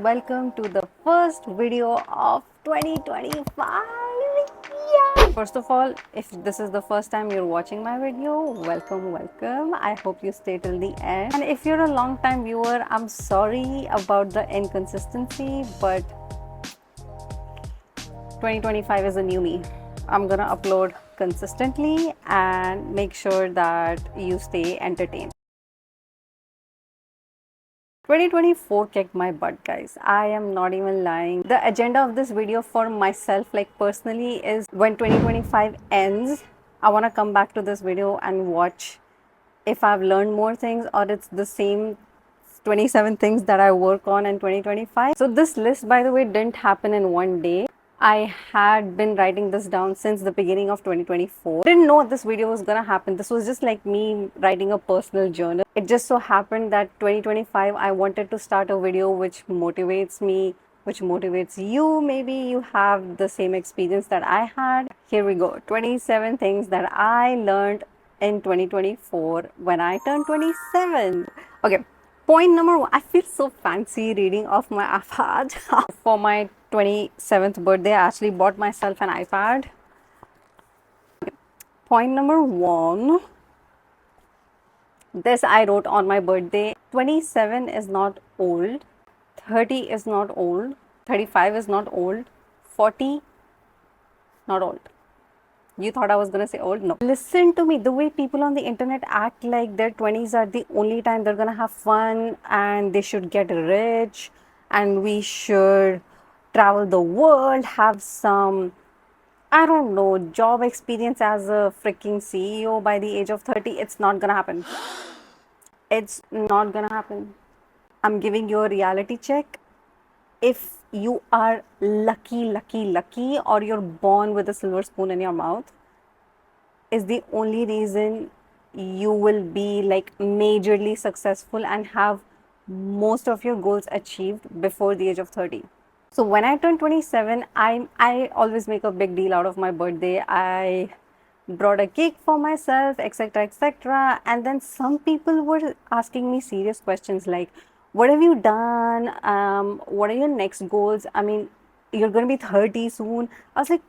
Welcome to the first video of 2025. Yeah. First of all, if this is the first time you're watching my video, welcome. I hope you stay till the end. And if you're a long time viewer, I'm sorry about the inconsistency, but 2025 is a new me. I'm gonna upload consistently and make sure that you stay entertained. 2024 kicked my butt, guys. I am not even lying. The agenda of this video for myself, like personally, is when 2025 ends, I want to come back to this video and watch if I've learned more things or it's the same 27 things that I work on in 2025. So this list, by the way, didn't happen in one day. I had been writing this down since the beginning of 2024. Didn't know this video was gonna happen. This was just like me writing a personal journal. It just so happened that 2025 I wanted to start a video which motivates me, which motivates you. Maybe you have the same experience that I had. Here we go. 27 things that I learned in 2024 when I turned 27. Okay. Point number one, I feel so fancy reading off my iPad. For my 27th birthday, I actually bought myself an iPad. Point number one, this I wrote on my birthday. 27 is not old, 30 is not old, 35 is not old, 40 not old. You thought I was gonna say old? No. Listen to me, the way people on the internet act like their 20s are the only time they're gonna have fun and they should get rich and we should travel the world, have some, I don't know, job experience as a freaking CEO by the age of 30. It's not gonna happen. It's not gonna happen. I'm giving you a reality check. If you are lucky, or you're born with a silver spoon in your mouth, is the only reason you will be like majorly successful and have most of your goals achieved before the age of 30. So when I turned 27, I always make a big deal out of my birthday. I brought a cake for myself, etc. And then some people were asking me serious questions like, what have you done? What are your next goals? I mean, you're going to be 30 soon. I was like,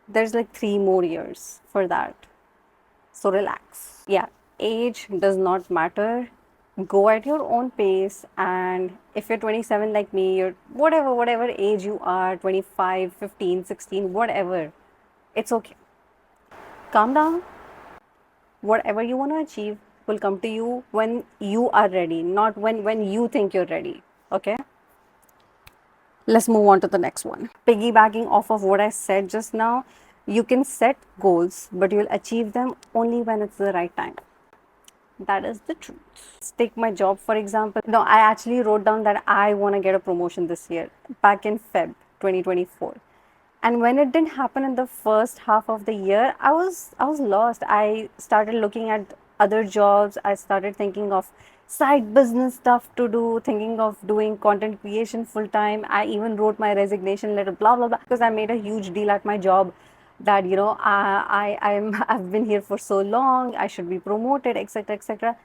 there's like 3 more years for that. So relax. Yeah, age does not matter. Go at your own pace. And if you're 27 like me, you're whatever age you are, 25, 15, 16, whatever, it's okay. Calm down. Whatever you want to achieve will come to you when you are ready, not when you think you're ready. Okay? Let's move on to the next one. Piggybacking off of what I said just now, you can set goals, but you'll achieve them only when it's the right time. That is the truth. Let's take my job, for example. No, I actually wrote down that I want to get a promotion this year, back in Feb 2024. And when it didn't happen in the first half of the year, I was lost. I started looking at other jobs. I started thinking of side business stuff to do, thinking of doing content creation full time. I even wrote my resignation letter, blah blah blah, because I made a huge deal at my job that I've been here for so long. I should be promoted, etc.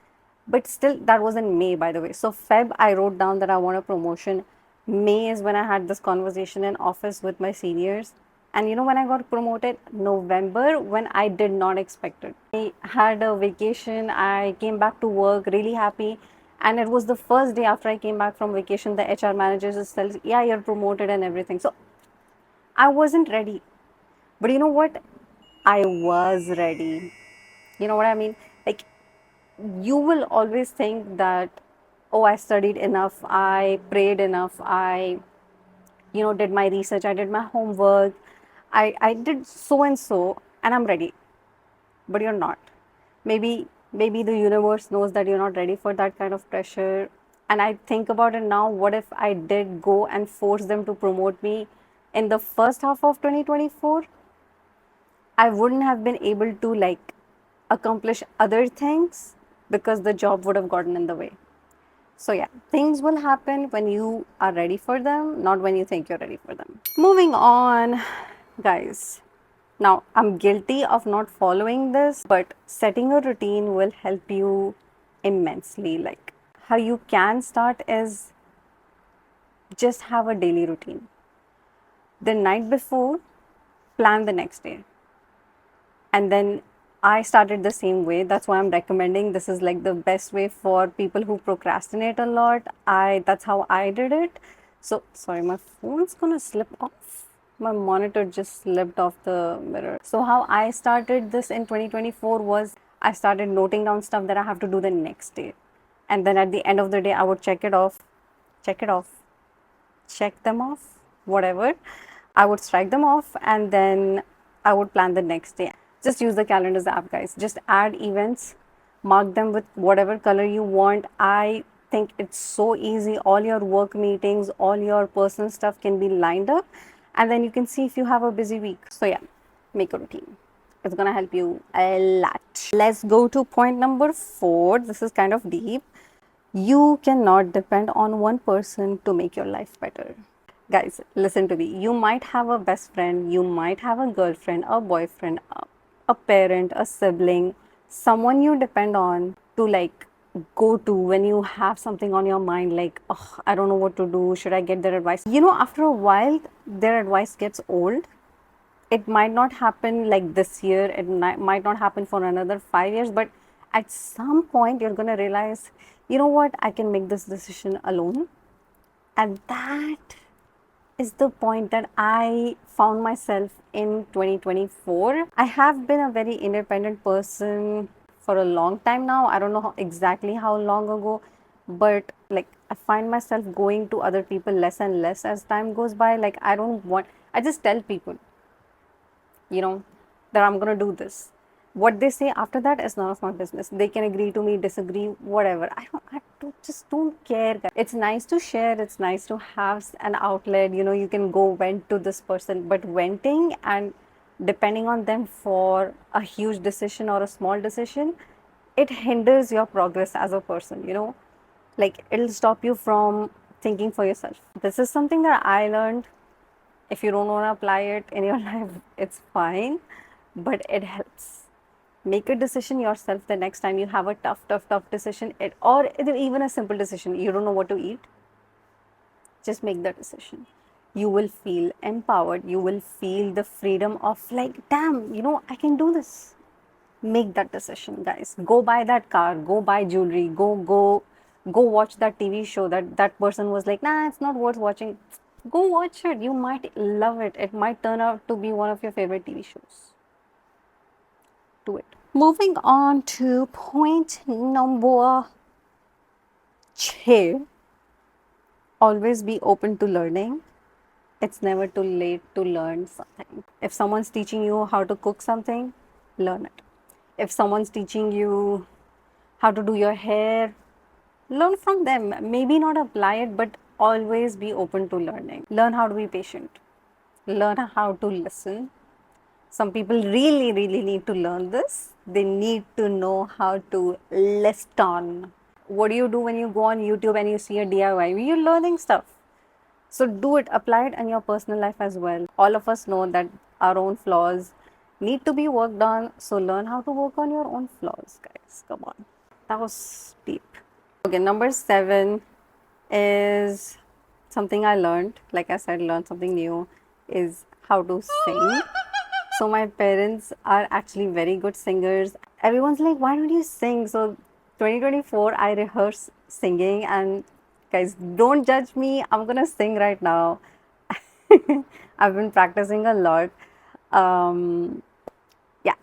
But still, that was in May, by the way. So Feb, I wrote down that I want a promotion. May is when I had this conversation in office with my seniors. And you know when I got promoted? November, when I did not expect it. I had a vacation. I came back to work really happy. And it was the first day after I came back from vacation, the HR manager just tells, yeah, you're promoted and everything. So I wasn't ready. But you know what? I was ready. You know what I mean? Like, you will always think that, oh, I studied enough, I prayed enough, I, did my research, I did my homework, I did so and so, and I'm ready. But you're not. Maybe the universe knows that you're not ready for that kind of pressure. And I think about it now, what if I did go and force them to promote me in the first half of 2024? I wouldn't have been able to like accomplish other things because the job would have gotten in the way. So yeah, things will happen when you are ready for them, not when you think you're ready for them. Moving on, guys. Now, I'm guilty of not following this, but setting a routine will help you immensely. Like, how you can start is Just have a daily routine. The night before, plan the next day. And then I started the same way. That's why I'm recommending this is like the best way for people who procrastinate a lot. That's how I did it. So sorry, my phone's gonna slip off. My monitor just slipped off the mirror. So how I started this in 2024 was I started noting down stuff that I have to do the next day. And then at the end of the day I would check it off, check them off, whatever. I would strike them off and then I would plan the next day. Just use the calendars app, guys. Just add events, mark them with whatever color you want. I think it's so easy. All your work meetings, all your personal stuff can be lined up, and then you can see if you have a busy week. So, yeah, make a routine. It's gonna help you a lot. Let's go to point number 4. This is kind of deep. You cannot depend on one person to make your life better. Guys, listen to me. You might have a best friend, you might have a girlfriend, a boyfriend, a parent, a sibling, someone you depend on to like go to when you have something on your mind like, oh, I don't know what to do. Should I get their advice? You know, after a while, their advice gets old. It might not happen like this year, it might not happen for another 5 years, but at some point, you're going to realize, you know what, I can make this decision alone. And that is the point that I found myself in 2024. I have been a very independent person for a long time now. I don't know exactly how long ago, but like I find myself going to other people less and less as time goes by. Like I just tell people, you know, that I'm going to do this. What they say after that is none of my business. They can agree to me, disagree, whatever. Just don't care, guys. It's nice to share. It's nice to have an outlet. You know, you can go vent to this person, but venting and depending on them for a huge decision or a small decision, it hinders your progress as a person, you know, like it'll stop you from thinking for yourself. This is something that I learned. If you don't want to apply it in your life, it's fine, but it helps. Make a decision yourself the next time you have a tough decision, or even a simple decision. You don't know what to eat, just make the decision. You will feel empowered. You will feel the freedom of like, damn, you know, I can do this. Make that decision, guys. Go buy that car, go buy jewelry, go watch that TV show that person was like, nah, it's not worth watching. Go watch it. You might love it. It might turn out to be one of your favorite TV shows. Do it. Moving on to point number 6. Always be open to learning. It's never too late to learn something. If someone's teaching you how to cook something, learn it. If someone's teaching you how to do your hair, learn from them. Maybe not apply it, but always be open to learning. Learn how to be patient. Learn how to listen. Some people really need to learn this. They need to know how to listen. What do you do when you go on YouTube and you see a DIY? You're learning stuff. So do it, apply it in your personal life as well. All of us know that our own flaws need to be worked on. So learn how to work on your own flaws, guys. Come on. That was deep. Okay, number 7 is something I learned. Like I said, learn something new is how to sing. So my parents are actually very good singers. Everyone's like, why don't you sing? So 2024, I rehearse singing, and guys, don't judge me. I'm gonna sing right now. I've been practicing a lot. Um, yeah,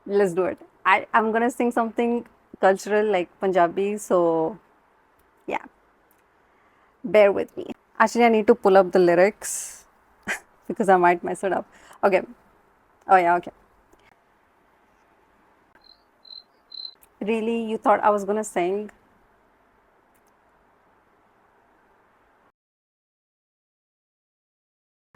let's do it. I'm gonna sing something cultural like Punjabi. So yeah, bear with me. Actually, I need to pull up the lyrics because I might mess it up. Okay. Oh yeah, okay. Really, you thought I was gonna sing?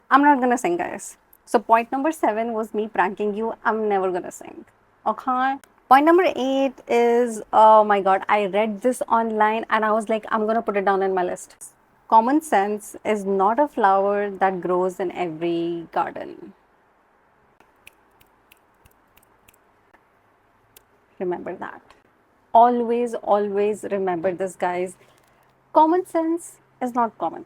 I'm not gonna sing, guys. So point number 7 was me pranking you. I'm never gonna sing. Okay. Point number 8 is, oh my god, I read this online and I was like, I'm gonna put it down in my list. Common sense is not a flower that grows in every garden. Remember that. Always remember this, guys. Common sense is not common.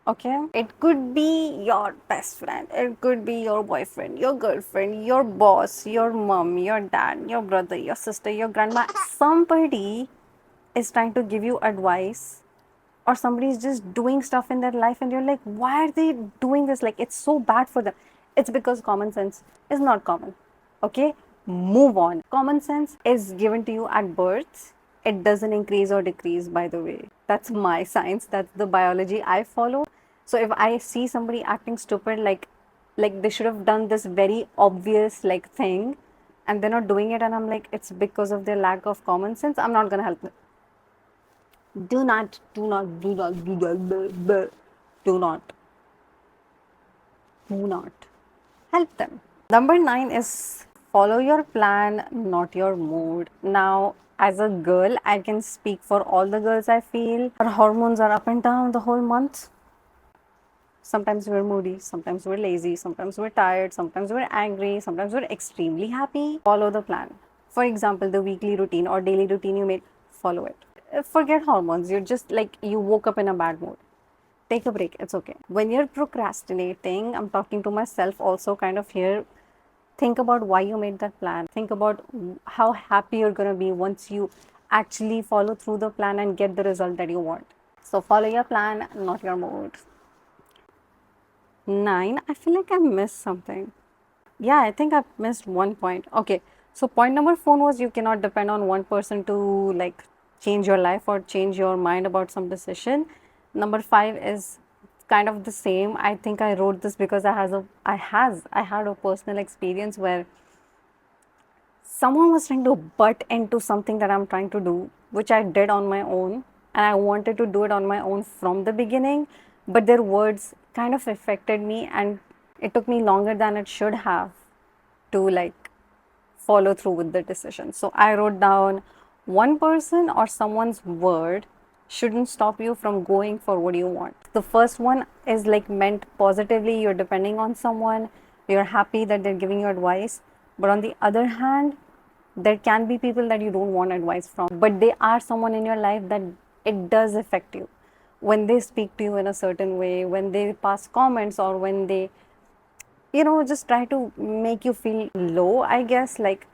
Okay? It could be your best friend, it could be your boyfriend, your girlfriend, your boss, your mom, your dad, your brother, your sister, your grandma. Somebody is trying to give you advice, or somebody is just doing stuff in their life, and you're like, why are they doing this? Like, it's so bad for them. It's because common sense is not common. Okay? Move on. Common sense is given to you at birth. It doesn't increase or decrease, by the way. That's my science. That's the biology I follow. So if I see somebody acting stupid, like they should have done this very obvious like thing, and they're not doing it, and I'm like, it's because of their lack of common sense, I'm not gonna help them. Do not, do not, do not, do not, do not, do not help them. Number 9 is follow your plan, not your mood. Now, as a girl, I can speak for all the girls I feel. Our hormones are up and down the whole month. Sometimes we're moody, sometimes we're lazy, sometimes we're tired, sometimes we're angry, sometimes we're extremely happy. Follow the plan. For example, the weekly routine or daily routine you made, follow it. Forget hormones. You're just like you woke up in a bad mood. Take a break. It's okay. When you're procrastinating, I'm talking to myself also kind of here. Think about why you made that plan. Think about how happy you're going to be once you actually follow through the plan and get the result that you want. So follow your plan, not your mood. 9, I feel like I missed something. Yeah, I think I missed one point. Okay, so point number 4 was you cannot depend on one person to like change your life or change your mind about some decision. Number 5 is kind of the same. I think I wrote this because I had a personal experience where someone was trying to butt into something that I'm trying to do, which I did on my own, and I wanted to do it on my own from the beginning, but their words kind of affected me, and it took me longer than it should have to like follow through with the decision. So I wrote down one person or someone's word shouldn't stop you from going for what you want. The first one is like meant positively, you're depending on someone, you're happy that they're giving you advice. But on the other hand, there can be people that you don't want advice from, but they are someone in your life that it does affect you. When they speak to you in a certain way, when they pass comments, or when they just try to make you feel low, I guess, like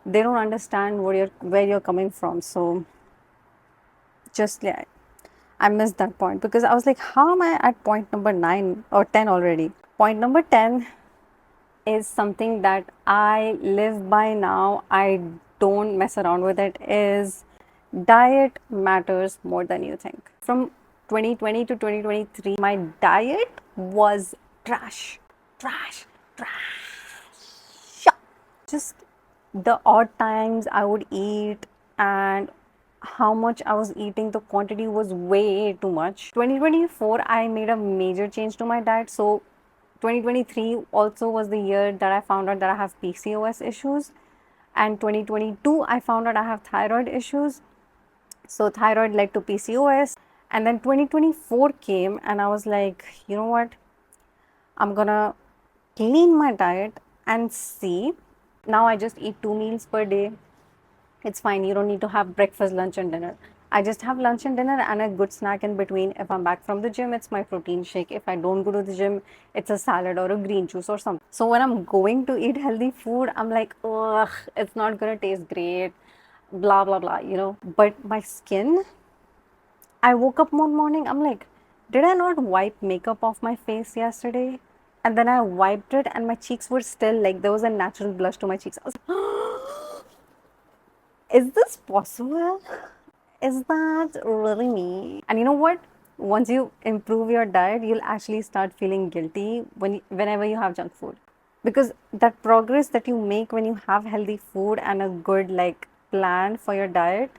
they don't understand where you're coming from. So just yeah, I missed that point because I was like, how am I at point number 9 or 10 already? Point number 10 is something that I live by now. I don't mess around with it. Is diet matters more than you think. From 2020 to 2023, my diet was trash, trash, trash. Just the odd times I would eat and how much I was eating, the quantity was way too much. 2024, I made a major change to my diet. So 2023 also was the year that I found out that I have PCOS issues. And 2022, I found out I have thyroid issues. So thyroid led to PCOS. And then 2024 came and I was like, you know what? I'm gonna clean my diet and see. Now I just eat 2 meals per day. It's fine. You don't need to have breakfast, lunch, and dinner. I just have lunch and dinner and a good snack in between. If I'm back from the gym, it's my protein shake. If I don't go to the gym, it's a salad or a green juice or something. So when I'm going to eat healthy food, I'm like, ugh, it's not gonna taste great, blah blah blah. But my skin, I woke up one morning, I'm like, did I not wipe makeup off my face yesterday? And then I wiped it and my cheeks were still like there was a natural blush to my cheeks. I was like, is this possible? Is that really me? And you know what? Once you improve your diet, you'll actually start feeling guilty whenever you have junk food. Because that progress that you make when you have healthy food and a good like plan for your diet,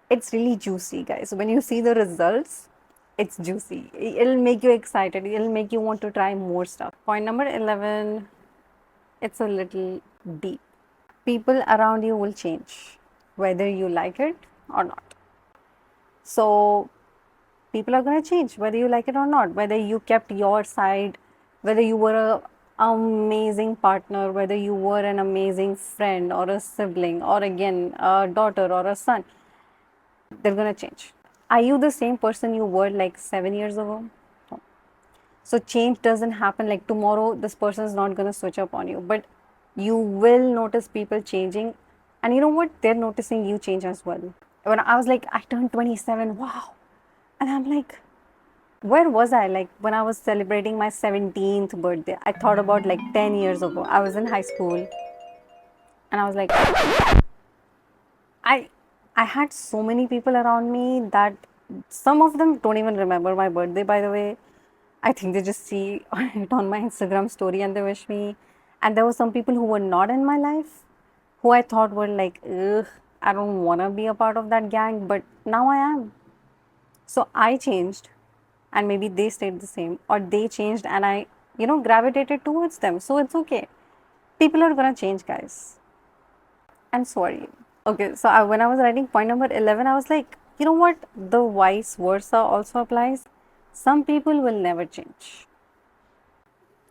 it's really juicy, guys. When you see the results, it's juicy. It'll make you excited. It'll make you want to try more stuff. Point number 11, it's a little deep. People around you will change, whether you like it or not. So, people are going to change, whether you like it or not, whether you kept your side, whether you were a amazing partner, whether you were an amazing friend or a sibling, or again, a daughter or a son, they're going to change. Are you the same person you were like 7 years ago? No. So change doesn't happen like tomorrow, this person is not going to switch up on you, but you will notice people changing. And you know what? They're noticing you change as well. When I was like, I turned 27, wow. And I'm like, where was I? Like when I was celebrating my 17th birthday, I thought about like 10 years ago. I was in high school and I was like, I I had so many people around me that some of them don't even remember my birthday, by the way. I think they just see it on my Instagram story and they wish me. And there were some people who were not in my life who I thought were like, ugh, I don't want to be a part of that gang, but now I am. So I changed and maybe they stayed the same or they changed and I, gravitated towards them. So it's okay. People are going to change, guys. And so are you. Okay, so when I was writing point number 11, I was like, you know what? The vice versa also applies. Some people will never change.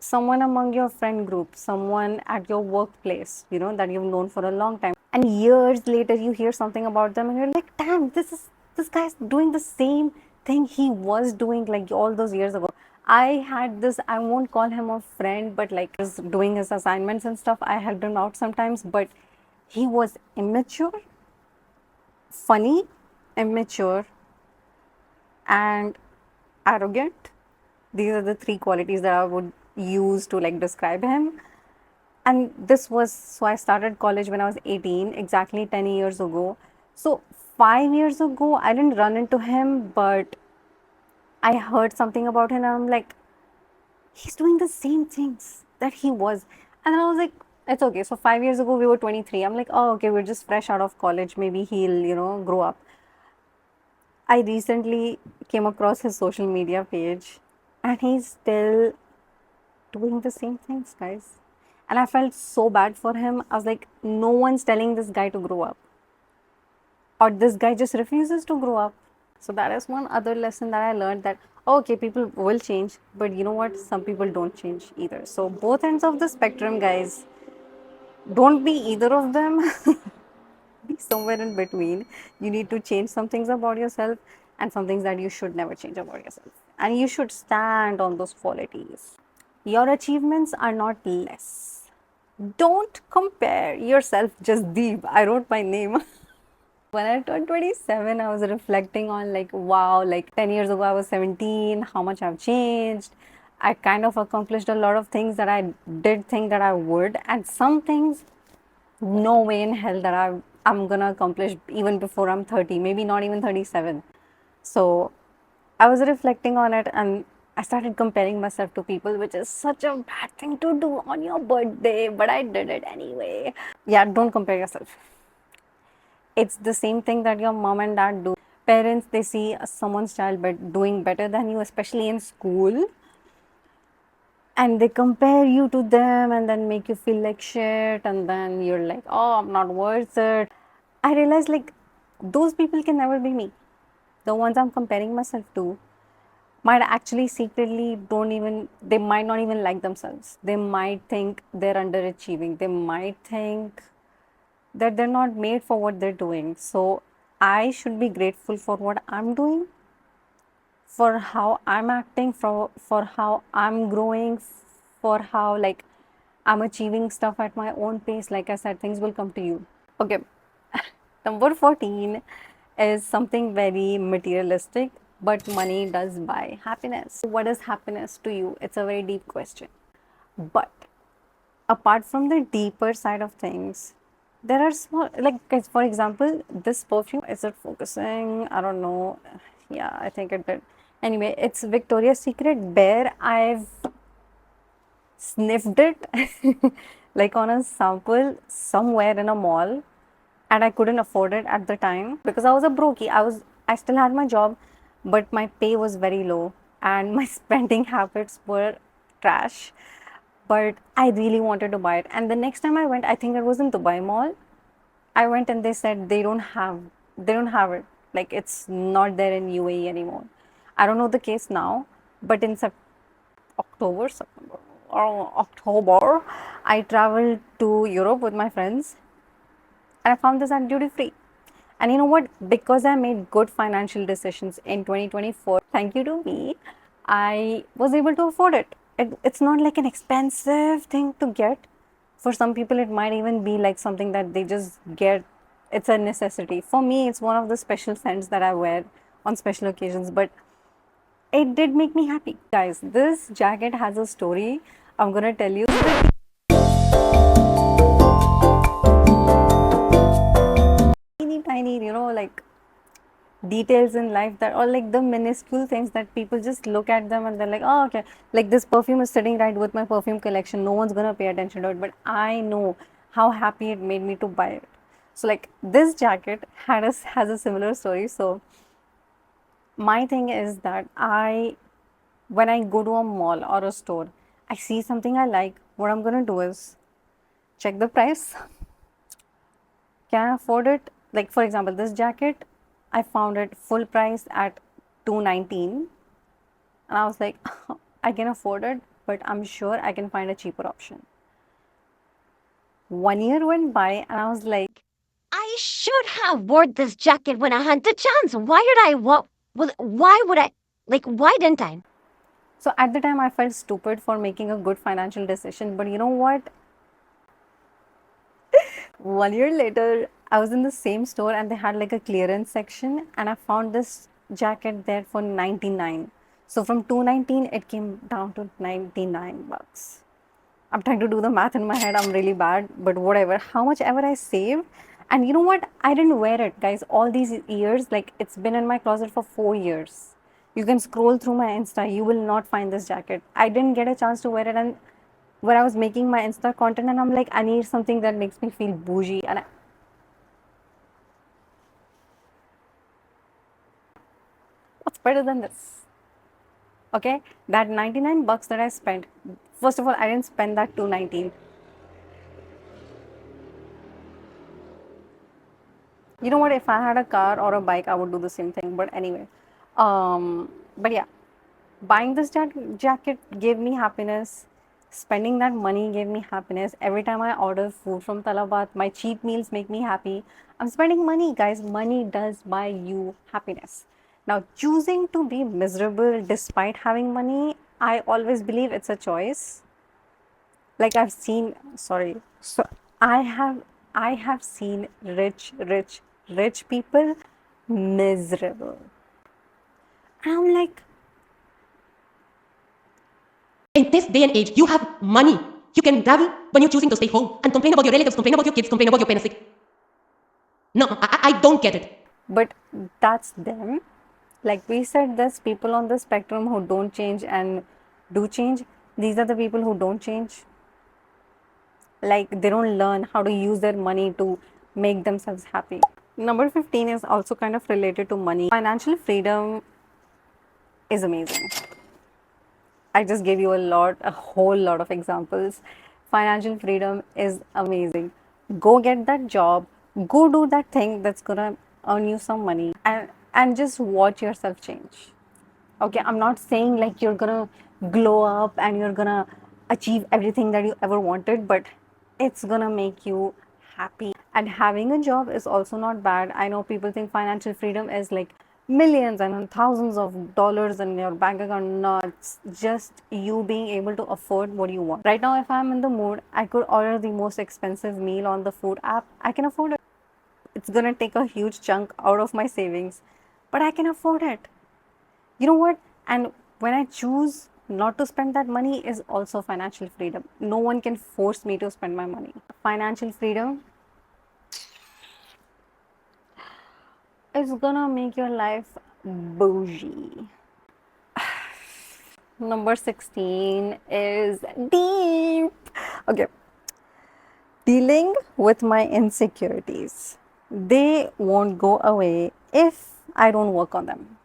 Someone among your friend group, someone at your workplace, that you've known for a long time. And years later, you hear something about them and you're like, damn, this guy's doing the same thing he was doing like all those years ago. I had this, I won't call him a friend, but like is doing his assignments and stuff. I helped him out sometimes, but he was immature, funny, immature, and arrogant. These are the three qualities that I would use to like describe him. And this was, so I started college when I was 18, exactly 10 years ago. So 5 years ago, I didn't run into him, but I heard something about him and I'm like, he's doing the same things that he was. And then I was like, it's okay. So 5 years ago, we were 23. I'm like, oh, okay, we're just fresh out of college. Maybe he'll, grow up. I recently came across his social media page and he's still doing the same things, guys. And I felt so bad for him. I was like, no one's telling this guy to grow up. Or this guy just refuses to grow up. So that is one other lesson that I learned that, okay, people will change, but you know what? Some people don't change either. So both ends of the spectrum, guys, don't be either of them. Be somewhere in between. You need to change some things about yourself and some things that you should never change about yourself. And you should stand on those qualities. Your achievements are not less. Don't compare yourself, just Deep. I wrote my name. When I turned 27, I was reflecting on like, wow, like 10 years ago I was 17, how much I've changed. I kind of accomplished a lot of things that I did think that I would, and some things, no way in hell that I'm gonna accomplish even before I'm 30, maybe not even 37. So I was reflecting on it and I started comparing myself to people, which is such a bad thing to do on your birthday, but I did it anyway. Yeah, don't compare yourself. It's the same thing that your mom and dad do. Parents, they see someone's child doing better than you, especially in school, and they compare you to them and then make you feel like shit, and then you're like, oh, I'm not worth it. I realized like those people can never be me. The ones I'm comparing myself to might actually secretly don't even, they might not even like themselves. They might think they're underachieving. They might think that they're not made for what they're doing. So I should be grateful for what I'm doing, for how I'm acting, for how I'm growing, for how like I'm achieving stuff at my own pace. Like I said, things will come to you. Okay. Number 14 is something very materialistic, but money does buy happiness. What is happiness to you? It's a very deep question. But apart from the deeper side of things, there are small, like, guys, for example, this perfume, is it focusing? I don't know. Yeah, I think it did. Anyway, it's Victoria's Secret Bare. I've sniffed it like on a sample somewhere in a mall, and I couldn't afford it at the time because I was a brokey. I still had my job, but my pay was very low and my spending habits were trash. But I really wanted to buy it. And the next time I went, I think it was in Dubai Mall. I went and they said they don't have it. Like it's not there in UAE anymore. I don't know the case now, but in September or October, I traveled to Europe with my friends and I found this at duty free. And you know what? Because I made good financial decisions in 2024, thank you to me, I was able to afford it. It's not like an expensive thing to get. For some people, it might even be like something that they just get. It's a necessity. For me, it's one of the special scents that I wear on special occasions, but it did make me happy. Guys, this jacket has a story. I'm gonna tell you. Teeny tiny, like details in life that, or like the minuscule things that people just look at them and they're like, oh, okay, like this perfume is sitting right with my perfume collection. No one's gonna pay attention to it, but I know how happy it made me to buy it. So, like, this jacket has a similar story. So, my thing is that when I go to a mall or a store, I see something I like. What I'm gonna do is check the price. Can I afford it? Like, for example, this jacket, I found it full price at 219, and I was like, I can afford it, but I'm sure I can find a cheaper option. 1 year went by, and I was like, I should have worn this jacket when I had the chance. Why did I why would I why didn't I? so at the time I felt stupid for making a good financial decision, but you know what? 1 year later, I was in the same store and they had like a clearance section, and I found this jacket there for 99. So from 219, it came down to 99 bucks. I'm trying to do the math in my head. I'm really bad, but whatever. How much ever I saved, and you know what? I didn't wear it, guys. All these years, like it's been in my closet for 4 years. You can scroll through my Insta. You will not find this jacket. I didn't get a chance to wear it, and when I was making my Insta content, and I'm like, I need something that makes me feel bougie, and what's better than this? Okay, that 99 bucks that I spent. First of all, I didn't spend that 219. You know what? If I had a car or a bike, I would do the same thing. But anyway, but yeah, buying this jacket gave me happiness. Spending that money gave me happiness. Every time I order food from Talabat, my cheap meals make me happy. I'm spending money, guys. Money does buy you happiness. Now, choosing to be miserable despite having money, I always believe it's a choice. Like I've seen, sorry, so I have I have seen rich people miserable. And I'm like, In this day and age, you have money. You can travel when you're choosing to stay home and complain about your relatives, complain about your kids, complain about your parents. No, I don't get it. but that's them. Like we said, there's people on the spectrum who don't change and do change. These are the people who don't change. Like they don't learn how to use their money to make themselves happy. Number 15 is also kind of related to money. Financial freedom is amazing. I just gave you a whole lot of examples. Financial freedom is amazing. Go get that job, go do that thing that's gonna earn you some money, and just watch yourself change. Okay, I'm not saying like you're gonna glow up and you're gonna achieve everything that you ever wanted, but it's gonna make you happy. And having a job is also not bad. I know people think financial freedom is like millions and thousands of dollars in your bank account. No, it's just you being able to afford what you want. Right now, if I'm in the mood, I could order the most expensive meal on the food app. I can afford it. It's gonna take a huge chunk out of my savings, but I can afford it. You know what? And when I choose not to spend that money is also financial freedom. No one can force me to spend my money. Financial freedom is gonna make your life bougie. Number 16 is deep. Okay. Dealing with my insecurities. They won't go away if I don't work on them.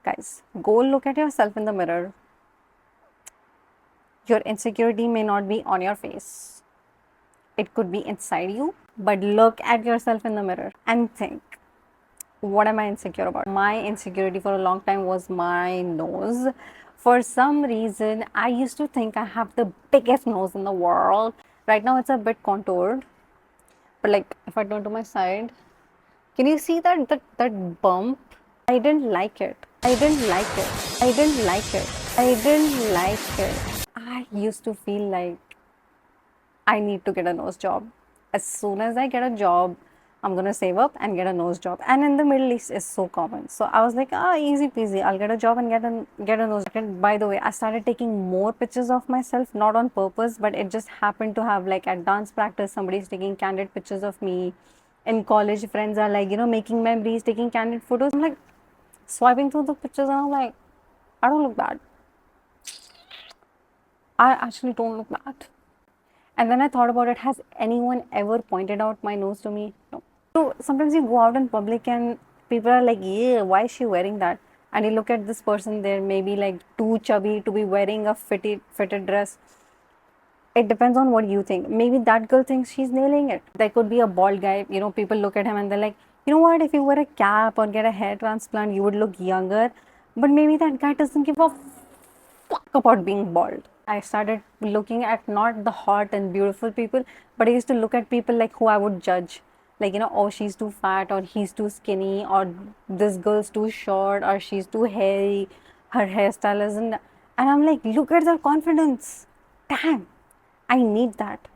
Guys, go look at yourself in the mirror. Your insecurity may not be on your face, it could be inside you. But look at yourself in the mirror and think, what am I insecure about? My insecurity for a long time was my nose. For some reason, I used to think I have the biggest nose in the world. Right now, it's a bit contoured, but like if I turn to my side, Can you see that bump? I didn't like it. I didn't like it. I didn't like it. I didn't like it. I used to feel like I need to get a nose job. As soon as I get a job, I'm gonna save up and get a nose job. And in the Middle East, it's so common. So I was like, easy peasy. I'll get a job and get a nose job. And by the way, I started taking more pictures of myself, not on purpose, but it just happened to have like at dance practice, somebody's taking candid pictures of me. In college, friends are like, making memories, taking candid photos. I'm like swiping through the pictures, and I'm like, I don't look bad. I actually don't look bad. And then I thought about it, has anyone ever pointed out my nose to me? No. So sometimes you go out in public and people are like, yeah, why is she wearing that? And you look at this person, they're maybe like too chubby to be wearing a fitted dress. It depends on what you think. Maybe that girl thinks she's nailing it. There could be a bald guy, people look at him and they're like, you know what, if you wear a cap or get a hair transplant, you would look younger. But maybe that guy doesn't give a fuck about being bald. I started looking at not the hot and beautiful people, but I used to look at people like who I would judge. Like, oh, she's too fat, or he's too skinny, or this girl's too short, or she's too hairy, her hairstyle isn't. And I'm like, look at their confidence. Damn, I need that.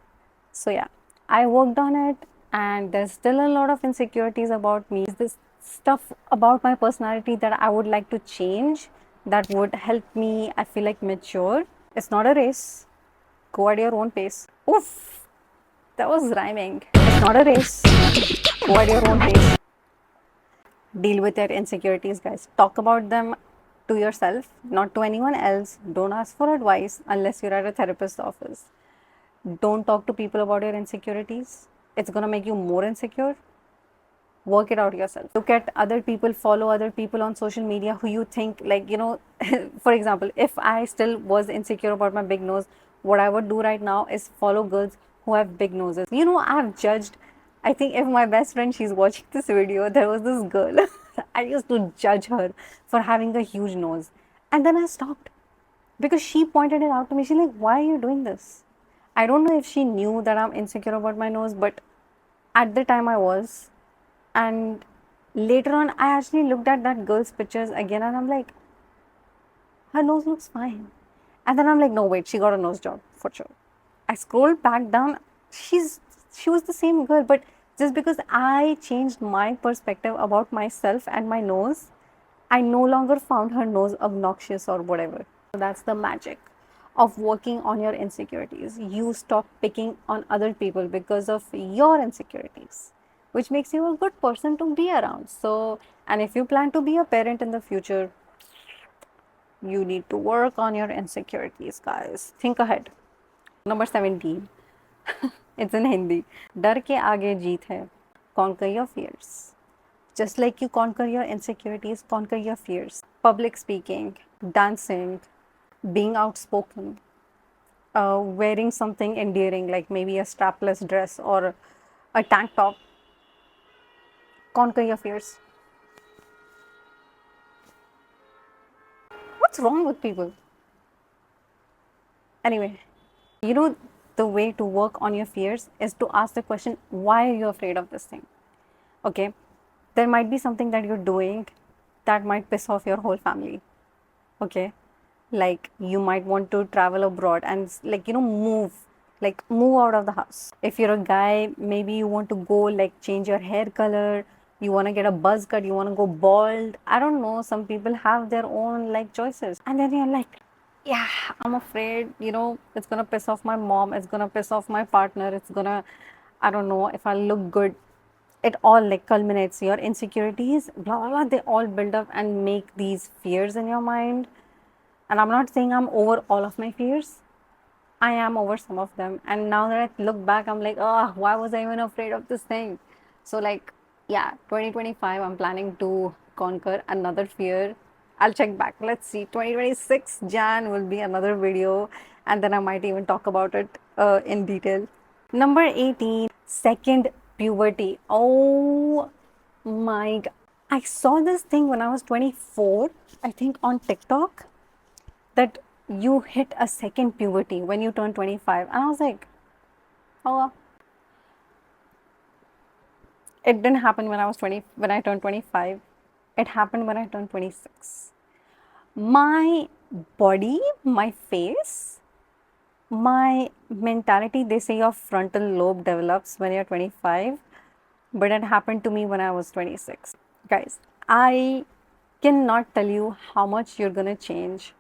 So yeah, I worked on it, and there's still a lot of insecurities about me. This stuff about my personality that I would like to change, that would help me, I feel like, mature. It's not a race. Go at your own pace. Oof, that was rhyming. It's not a race. Go at your own pace. Deal with your insecurities, guys. Talk about them to yourself, not to anyone else. Don't ask for advice unless you're at a therapist's office. Don't talk to people about your insecurities. It's gonna make you more insecure. Work it out yourself. Look at other people, follow other people on social media who you think, like, for example, if I still was insecure about my big nose, what I would do right now is follow girls who have big noses. I've judged, I think if my best friend, she's watching this video, there was this girl, I used to judge her for having a huge nose. And then I stopped because she pointed it out to me. She's like, why are you doing this? I don't know if she knew that I'm insecure about my nose, but at the time I was. And later on, I actually looked at that girl's pictures again and I'm like, her nose looks fine. And then I'm like, no, wait, she got a nose job for sure. I scrolled back down. She was the same girl, but just because I changed my perspective about myself and my nose, I no longer found her nose obnoxious or whatever. So that's the magic of working on your insecurities. You stop picking on other people because of your insecurities, which makes you a good person to be around. So, and if you plan to be a parent in the future, you need to work on your insecurities, guys. Think ahead. Number 17. It's in Hindi. डर के आगे जीत है. Conquer your fears. Just like you conquer your insecurities, conquer your fears. Public speaking, dancing, being outspoken, wearing something endearing like maybe a strapless dress or a tank top. Conquer your fears. What's wrong with people? Anyway, the way to work on your fears is to ask the question, why are you afraid of this thing? Okay, there might be something that you're doing that might piss off your whole family. Okay, like you might want to travel abroad and move out of the house. If you're a guy, maybe you want to go like change your hair color, you want to get a buzz cut, you want to go bald. I don't know, some people have their own like choices, and then you're like, yeah, I'm afraid, it's gonna piss off my mom, it's gonna piss off my partner, it's gonna, I don't know if I look good. It all like culminates, your insecurities, blah blah blah, they all build up and make these fears in your mind. And I'm not saying I'm over all of my fears. I am over some of them. And now that I look back, I'm like, oh, why was I even afraid of this thing? So, like, yeah, 2025, I'm planning to conquer another fear. I'll check back. Let's see. 2026 Jan will be another video. And then I might even talk about it in detail. Number 18, second puberty. Oh my God. I saw this thing when I was 24, I think on TikTok, that you hit a second puberty when you turn 25. And I was like, oh, It didn't happen when I was 20, when I turned 25. It happened when I turned 26. My body, my face, my mentality, they say your frontal lobe develops when you're 25, but it happened to me when I was 26. Guys, I cannot tell you how much you're gonna change,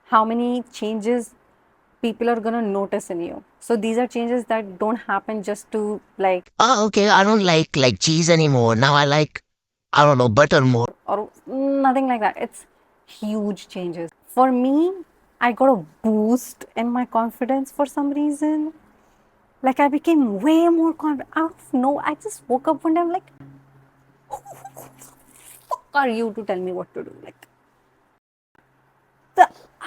how many changes people are gonna notice in you. So these are changes that don't happen just to like, Oh, okay. I don't like cheese anymore. Now I like, I don't know, butter more. or nothing like that. It's huge changes. For me, I got a boost in my confidence for some reason. Like I became way more confident. Out of no, I just woke up one day. I'm like, who the fuck are you to tell me what to do? Like,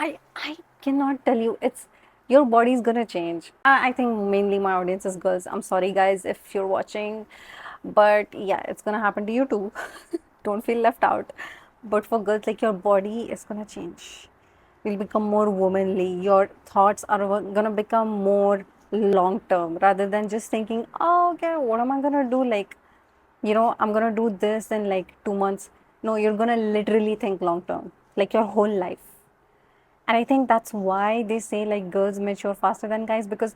I cannot tell you. It's your body's gonna change. I think mainly my audience is girls. I'm sorry guys if you're watching, but yeah, it's gonna happen to you too. Don't feel left out. But for girls, like your body is gonna change. You'll become more womanly. Your thoughts are gonna become more long term rather than just thinking, oh, okay, what am I gonna do? Like, I'm gonna do this in like 2 months. No, you're gonna literally think long term, like your whole life. And I think that's why they say like girls mature faster than guys because,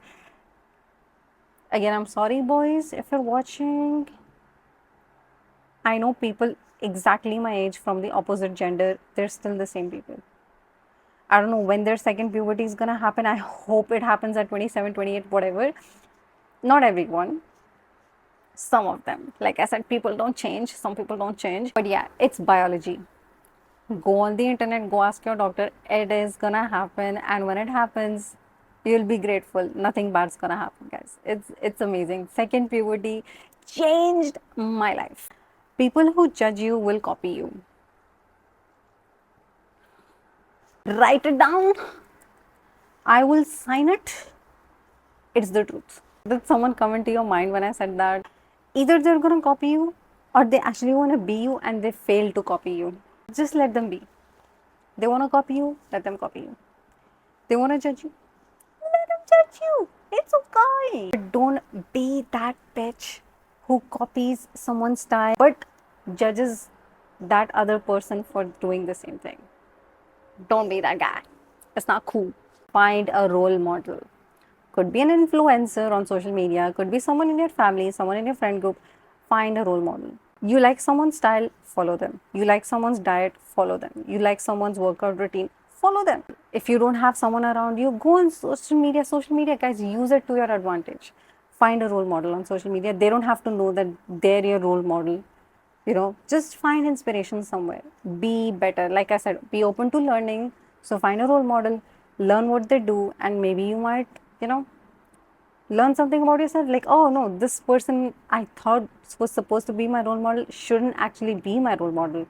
again, I'm sorry, boys, if you're watching. I know people exactly my age from the opposite gender, they're still the same people. I don't know when their second puberty is gonna happen. I hope it happens at 27, 28, whatever. Not everyone, some of them. Like I said, people don't change, some people don't change. But yeah, it's biology. Go on the internet, go ask your doctor. It is gonna happen, and when it happens, you'll be grateful. Nothing bad's gonna happen, guys. It's amazing. Second puberty changed my life. People who judge you will copy you. Write it down. I will sign it. It's the truth. Did someone come into your mind when I said that? Either they're gonna copy you or they actually wanna be you and they fail to copy you. Just let them be. They wanna copy you, let them copy you. They wanna judge you, let them judge you. It's okay. But don't be that bitch who copies someone's style but judges that other person for doing the same thing. Don't be that guy. It's not cool. Find a role model. Could be an influencer on social media, could be someone in your family, someone in your friend group. Find a role model. You like someone's style, follow them. You like someone's diet, follow them. You like someone's workout routine, follow them. If you don't have someone around you, go on social media. Social media, guys, use it to your advantage. Find a role model on social media. They don't have to know that they're your role model. Just find inspiration somewhere. Be better. Like I said, be open to learning. So find a role model, learn what they do, and maybe you might, learn something about yourself. Like, oh no, this person I thought was supposed to be my role model shouldn't actually be my role model.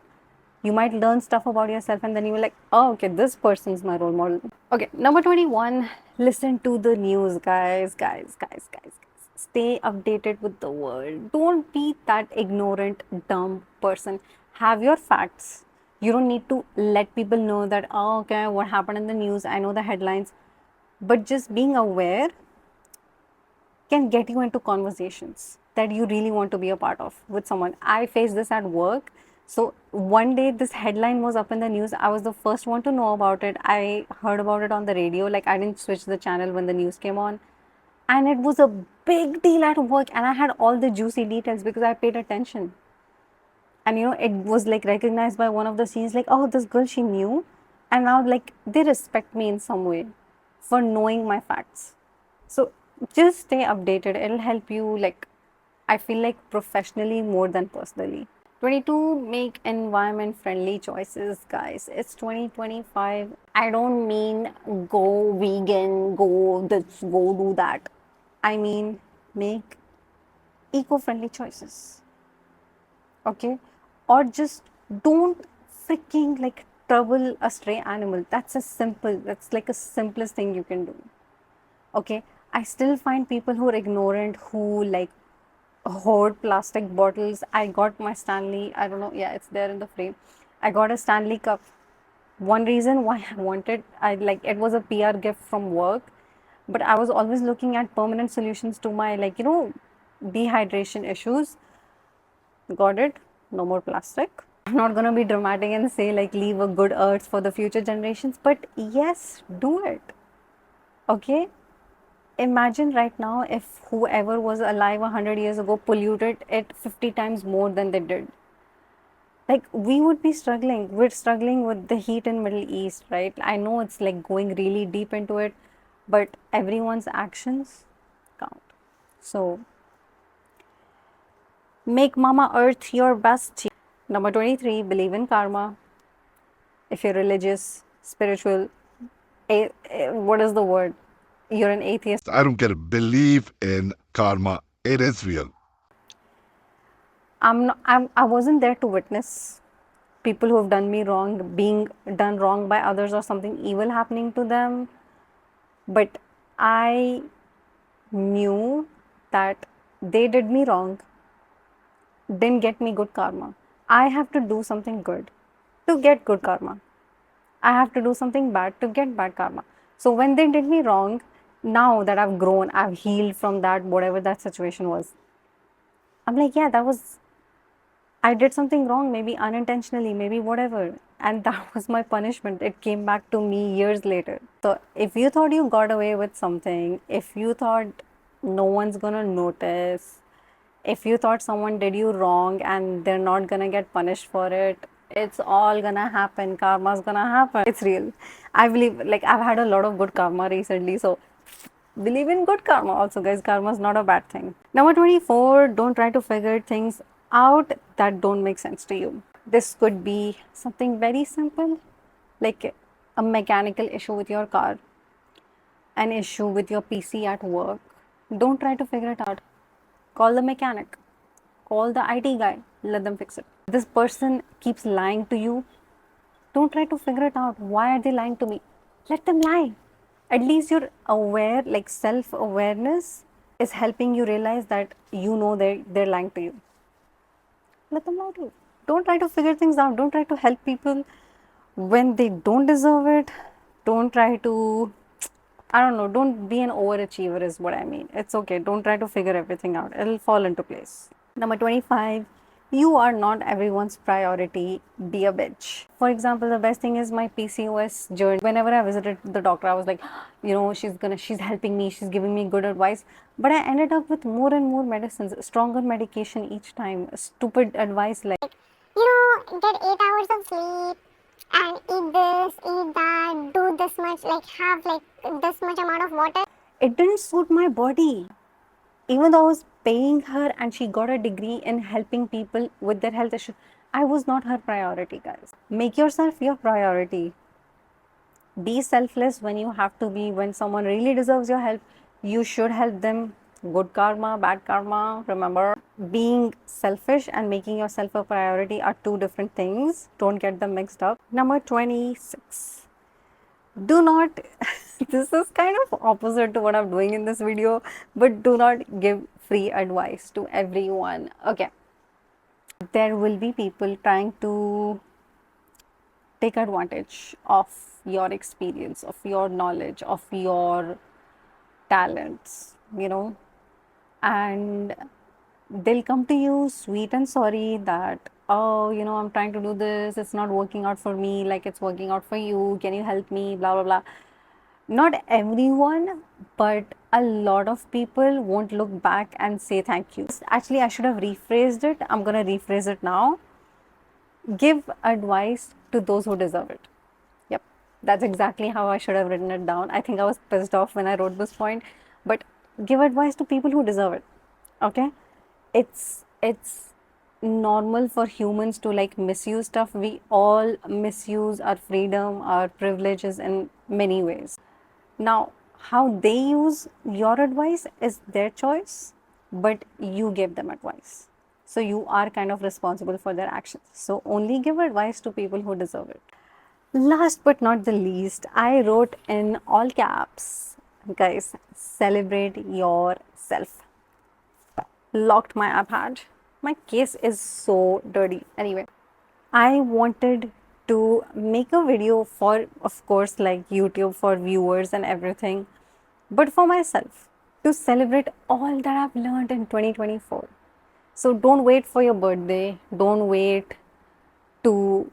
You might learn stuff about yourself and then you will like, oh, okay, this person's my role model. Okay, number 21, listen to the news, guys. Stay updated with the world. Don't be that ignorant, dumb person. Have your facts. You don't need to let people know that, oh, okay, what happened in the news. I know the headlines. But just being aware can get you into conversations that you really want to be a part of with someone. I faced this at work. So one day this headline was up in the news. I was the first one to know about it. I heard about it on the radio. Like I didn't switch the channel when the news came on. And it was a big deal at work. And I had all the juicy details because I paid attention. And it was like recognized by one of the scenes, like, oh, this girl, she knew. And now like they respect me in some way for knowing my facts. So just stay updated. It'll help you, like, I feel like professionally more than personally. 22, make environment friendly choices, guys. It's 2025. I don't mean go vegan, go this, go do that. I mean, make eco friendly choices. Okay? Or just don't freaking like trouble a stray animal. That's like a simplest thing you can do. Okay, I still find people who are ignorant, who like hoard plastic bottles. I got my Stanley, I don't know, yeah, it's there in the frame. I got a Stanley cup. One reason why I wanted, I like, it was a PR gift from work, but I was always looking at permanent solutions to my, like, dehydration issues. Got it? No more plastic. I'm not gonna be dramatic and say like leave a good earth for the future generations, but yes, do it. Okay? Imagine right now if whoever was alive 100 years ago polluted it 50 times more than they did. Like we would be struggling. We're struggling with the heat in Middle East, right? I know it's like going really deep into it, but everyone's actions count. So make Mama Earth your best. Number 23, believe in karma. If you're religious, spiritual, what is the word? You're an atheist. I don't get it. Believe in karma. It is real. I wasn't there to witness people who have done me wrong being done wrong by others or something evil happening to them, but I knew that they did me wrong, didn't get me good karma. I have to do something good to get good karma. I have to do something bad to get bad karma. So when they did me wrong, now that I've grown, I've healed from that, whatever that situation was, I'm like, yeah, that was, I did something wrong, maybe unintentionally, maybe whatever. And that was my punishment. It came back to me years later. So if you thought you got away with something, if you thought no one's gonna notice, if you thought someone did you wrong and they're not gonna get punished for it, it's all gonna happen. Karma's gonna happen. It's real. I believe, like, I've had a lot of good karma recently. So believe in good karma also, guys. Karma is not a bad thing. Number 24, don't try to figure things out that don't make sense to you. This could be something very simple, like a mechanical issue with your car, an issue with your PC at work. Don't try to figure it out. Call the mechanic, call the IT guy, let them fix it. This person keeps lying to you. Don't try to figure it out. Why are they lying to me? Let them lie. At least you're aware, like self awareness is helping you realize that you know they're lying to you. Let them lie to you. Don't try to figure things out. Don't try to help people when they don't deserve it. Don't try to, I don't know, don't be an overachiever, is what I mean. It's okay. Don't try to figure everything out, it'll fall into place. Number 25, you are not everyone's priority. Be a bitch. For example, the best thing is my PCOS journey. Whenever I visited the doctor, I was like, you know, she's helping me, she's giving me good advice. But I ended up with more and more medicines, stronger medication each time. Stupid advice like, get 8 hours of sleep and eat this, eat that, do this much, like have like this much amount of water. it didn't suit my body. Even though I was paying her and she got a degree in helping people with their health issues, I was not her priority, guys. Make yourself your priority. Be selfless when you have to be. When someone really deserves your help, you should help them. Good karma, bad karma. Remember, being selfish and making yourself a priority are two different things. Don't get them mixed up. Number 26. Do not, this is kind of opposite to what I'm doing in this video, but do not give free advice to everyone. Okay. There will be people trying to take advantage of your experience, of your knowledge, of your talents, and they'll come to you sweet and sorry that, oh, I'm trying to do this, it's not working out for me like it's working out for you, can you help me, blah blah blah. Not everyone, but a lot of people won't look back and say thank you. Actually, I should have rephrased it. I'm gonna rephrase it now. Give advice to those who deserve it. Yep, that's exactly how I should have written it down. I think I was pissed off when I wrote this point, but give advice to people who deserve it. Okay, it's normal for humans to like misuse stuff. We all misuse our freedom, our privileges in many ways. Now, how they use your advice is their choice, but you gave them advice. So you are kind of responsible for their actions. So only give advice to people who deserve it. Last but not the least, I wrote in all caps, guys, celebrate yourself. Locked my iPad. My case is so dirty. Anyway, I wanted to make a video for, of course, like YouTube for viewers and everything, but for myself to celebrate all that I've learned in 2024. So don't wait for your birthday. Don't wait to,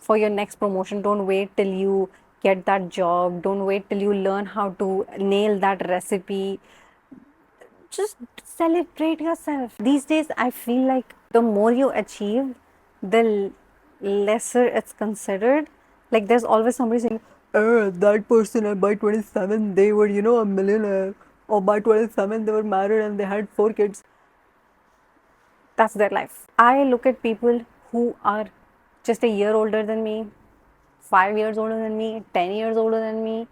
for your next promotion. Don't wait till you get that job. Don't wait till you learn how to nail that recipe. Just celebrate yourself. These days, I feel like the more you achieve, the lesser it's considered. Like there's always somebody saying, that person by 27, they were, a millionaire. Or by 27, they were married and they had 4 kids. That's their life. I look at people who are just a year older than me, 5 years older than me, 10 years older than me,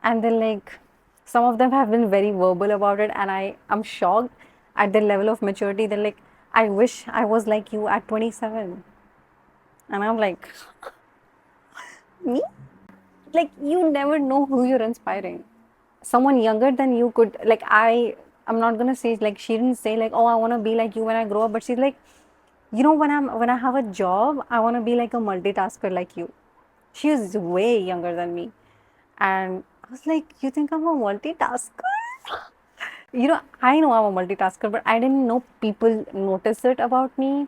and then like some of them have been very verbal about it, and I'm shocked at their level of maturity. They're like, I wish I was like you at 27. And I'm like, me? Like, you never know who you're inspiring. Someone younger than you could, like, I'm not gonna say, like, she didn't say like, oh, I want to be like you when I grow up, but she's like, when I have a job, I want to be like a multitasker like you. She is way younger than me, and I was like, you think I'm a multitasker? I know I'm a multitasker, but I didn't know people notice it about me,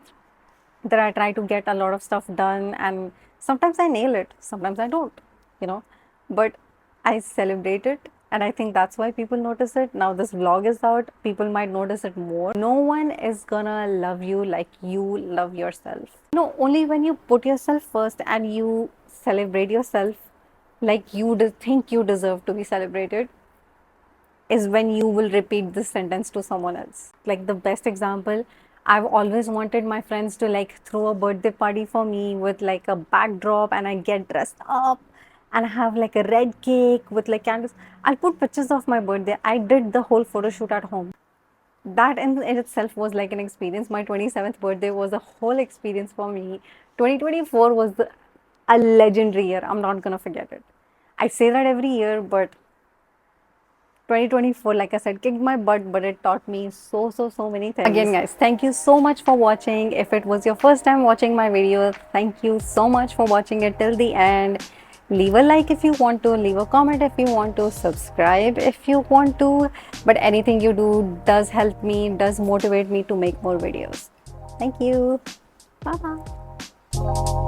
that I try to get a lot of stuff done, and sometimes I nail it, sometimes I don't, you know. But I celebrate it, and I think that's why people notice it. Now this vlog is out, people might notice it more. No one is gonna love you like you love yourself. Only when you put yourself first and you celebrate yourself like you think you deserve to be celebrated, is when you will repeat this sentence to someone else. Like the best example, I've always wanted my friends to like throw a birthday party for me with like a backdrop, and I get dressed up and I have like a red cake with like candles. I'll put pictures of my birthday. I did the whole photo shoot at home. That in itself was like an experience. My 27th birthday was a whole experience for me. 2024 was a legendary year. I'm not gonna forget it. I say that every year, but 2024, like I said, kicked my butt, but it taught me so many things. Again, guys, thank you so much for watching. If it was your first time watching my video, thank you so much for watching it till the end. Leave a like if you want to, leave a comment if you want to, subscribe if you want to. But anything you do does help me, does motivate me to make more videos. Thank you. Bye bye.